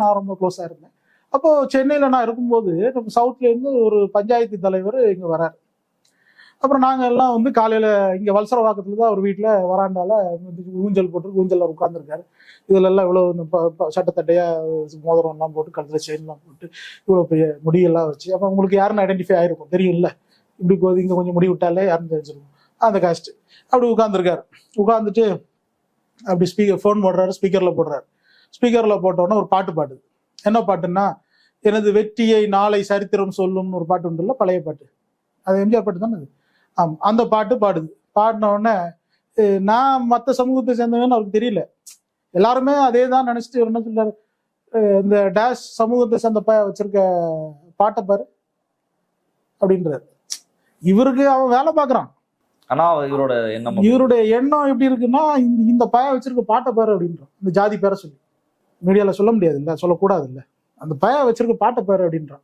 நான் ரொம்ப க்ளோஸா இருந்தேன். அப்போ சென்னையில நான் இருக்கும்போது நம்ம சவுத்ல இருந்து ஒரு பஞ்சாயத்து தலைவர் இங்க வராரு. அப்புறம் நாங்க எல்லாம் வந்து காலையில இங்க வல்சரவாக்கத்துல தான் ஒரு வீட்டுல வராண்டால ஊஞ்சல் போட்டு ஊஞ்சல்ல உட்கார்ந்துருக்காரு. இதுல எல்லாம் இவ்வளவு சட்டத்தட்டையா மோதிரம் எல்லாம் போட்டு கழுத்துல செயின் எல்லாம் போட்டு இவ்வளவு பெரிய முடியெல்லாம் வச்சு அப்ப உங்களுக்கு யாருன்னு ஐடென்டிஃபை ஆயிருக்கும் தெரியும்ல. இப்படி இங்க கொஞ்சம் முடி விட்டாலே யாருன்னு தெரிஞ்சிருக்கும் அந்த காஸ்ட். அப்படி உட்கார்ந்துருக்காரு. உட்கார்ந்துட்டு அப்படி ஃபோன் போடுறாரு, ஸ்பீக்கர்ல போடுறாரு. ஸ்பீக்கர்ல போட்டோன்னா ஒரு பாட்டு பாடுது. என்ன பாட்டுன்னா, எனது வெற்றியை நாளை சரித்திரம் சொல்லும்னு ஒரு பாட்டு உண்டுல்ல, பழைய பாட்டு. அது எம்ஜிஆர் பாட்டு தானே அது. ஆமா, அந்த பாட்டு பாடுது. பாடின உடனே நான் மற்ற சமூகத்தை சேர்ந்தவன்னு அவருக்கு தெரியல. எல்லாருமே அதே தான் நினைச்சிட்டு என்ன சொல்றாரு, இந்த டேஷ் சமூகத்தை சேர்ந்த வச்சிருக்க பாட்டை பாரு அப்படின்றாரு. இவருக்கு அவன் வேலை பார்க்கறான். ஆனா இவருடைய எண்ணம் எப்படி இருக்குன்னா, இந்த பையன் வச்சிருக்க பாட்டை பாரு அப்படின்றான். இந்த ஜாதி பேரை சொல்லி மீடியால சொல்ல முடியாது இல்ல, சொல்லக்கூடாது இல்ல, அந்த பையன் வச்சிருக்க பாட்டை பாரு அப்படின்றான்.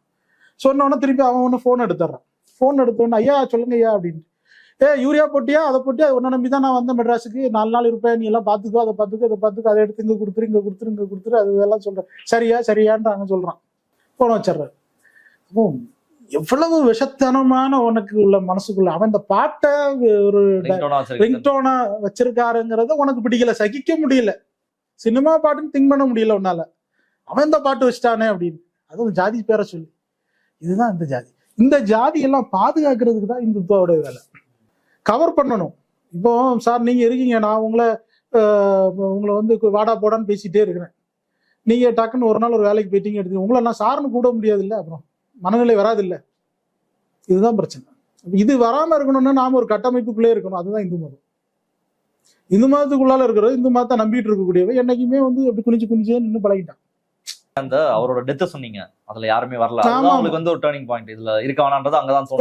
சொன்ன உடனே திருப்பி அவன் ஒன்று ஃபோன் எடுத்துறான். ஃபோன் எடுத்தோடனே ஐயா சொல்லுங்க ஐயா அப்படின்ட்டு, யூரியா போட்டியா அதை போட்டியா, உன்னை நம்பி தான் நான் வந்தேன் மெட்ராஸுக்கு, 4 நாள் இருப்பேன், நீ எல்லாம் பார்த்துக்கோ, அதை பார்த்துக்கோ, அதை பார்த்துக்கோ, அதை எடுத்து இங்கே கொடுத்துரு, இங்கே கொடுத்துரு, இங்கே கொடுத்துரு, அது இதெல்லாம் சொல்றேன். சரியா சரியான்னு சொல்றான். போன வச்சிடுறாரு. எவ்வளவு விஷத்தனமான உனக்கு உள்ள மனசுக்குள்ள அவன் இந்த பாட்டை ஒரு ரிங்டோனா வச்சிருக்காருங்கிறத உனக்கு பிடிக்கல, சகிக்க முடியல, சினிமா பாட்டுன்னு திங்க் பண்ண முடியல உன்னால. அவன் இந்த பாட்டு வச்சுட்டானே அப்படின்னு. அதுவும் ஜாதி பேரை சொல்லி, இதுதான் இந்த ஜாதி. இந்த ஜாதி எல்லாம் பாதுகாக்கிறதுக்கு தான் இந்துத்துவோட வேலை. கவர் பண்ணணும். இப்போ சார் நீங்க இருக்கீங்க, நான் உங்களை வந்து வாடா போடான்னு பேசிட்டே இருக்கிறேன். நீங்க டக்குன்னு ஒரு நாள் ஒரு வேலைக்கு போயிட்டீங்க எடுத்து உங்களை நான் சார்னு கூட முடியாது இல்லை, அப்புறம் மனநிலை வராது இல்லை. இதுதான் பிரச்சனை. இது வராம இருக்கணும்னா நாம ஒரு கட்டமைப்புக்குள்ளே இருக்கணும். அதுதான் இந்து மதம். இந்து மதத்துக்குள்ளால இருக்கிறது, இந்து மதத்தை நம்பிட்டு இருக்கக்கூடியவ என்னைக்குமே வந்து அப்படி குனிஞ்சே நின்று பழகிட்டான். அந்த அவரோட டெத்தை சொன்னீங்க, அதுல யாருமே வரல. அவங்களுக்கு வந்து ஒரு டர்னிங் பாயிண்ட் இதுல இருக்க வேணான்றது அங்கதான்